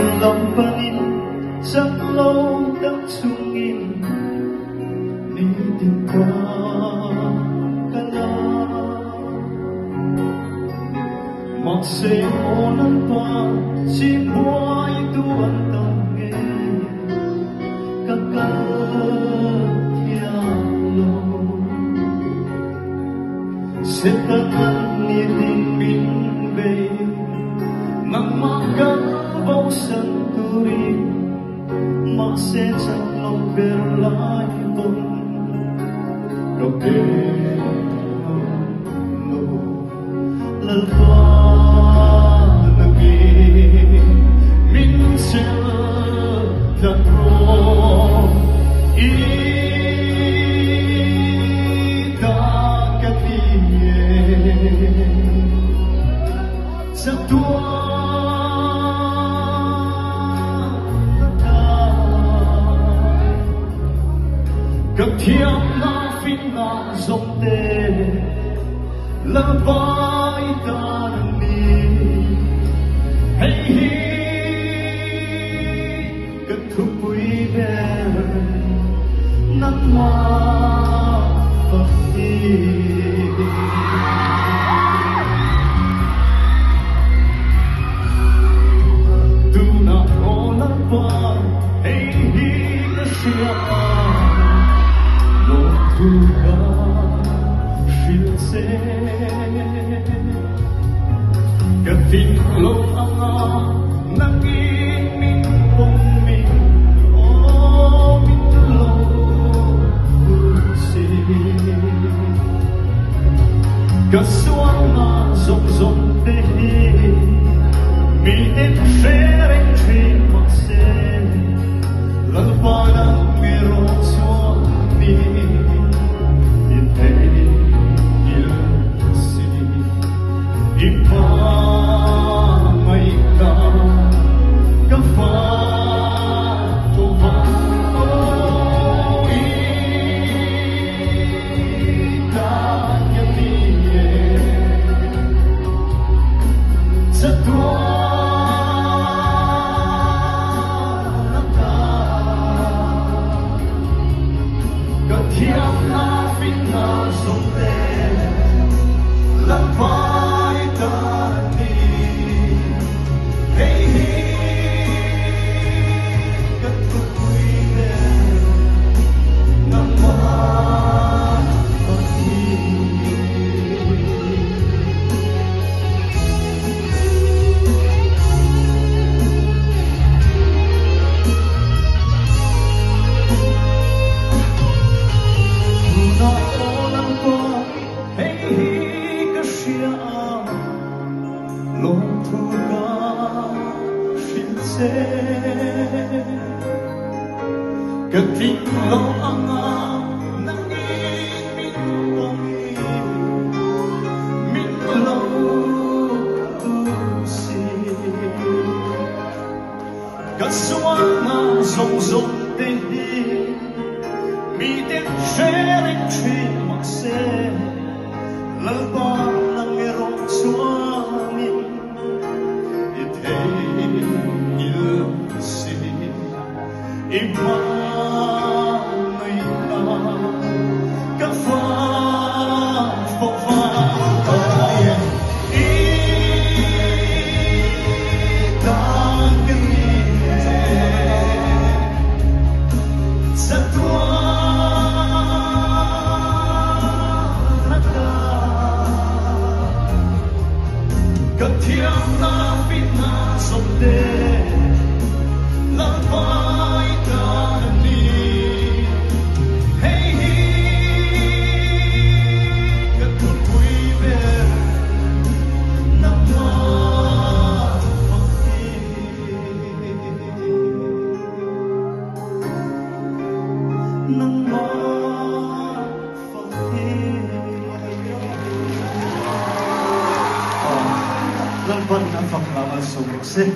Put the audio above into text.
ramdam pa rin sa loob ng sungin. Nitigka ka na, magseonan pa si buhay tuwan tanggay kakatialo. Setakan ni Dingbingbay nang magabaw sa turing, masensang magberlaybon Roberto lalpa naging minsan latro itakatiye sa tuwa Gặp thiêng na phim na dòng tê là vai ta đi hay hi gặp thu quý bên nắng hoa phật đi tu na ô na va hay hi na siya Tuga shilse katinglong ang naging minpong min o minlong kursi kaswang na zong tehi miten shereng trin makse lalpanang meron suwani Katinglong ang nanging minpong minlaw usi kaswang na zong tehi miten shereng trin makse lalbang ng erong suwanin itay ilsi Imay na ka-fa-fa-fa itagin sa tuwa katiyang na pinasonde lalpay Lalpan na panglaman sa bukse.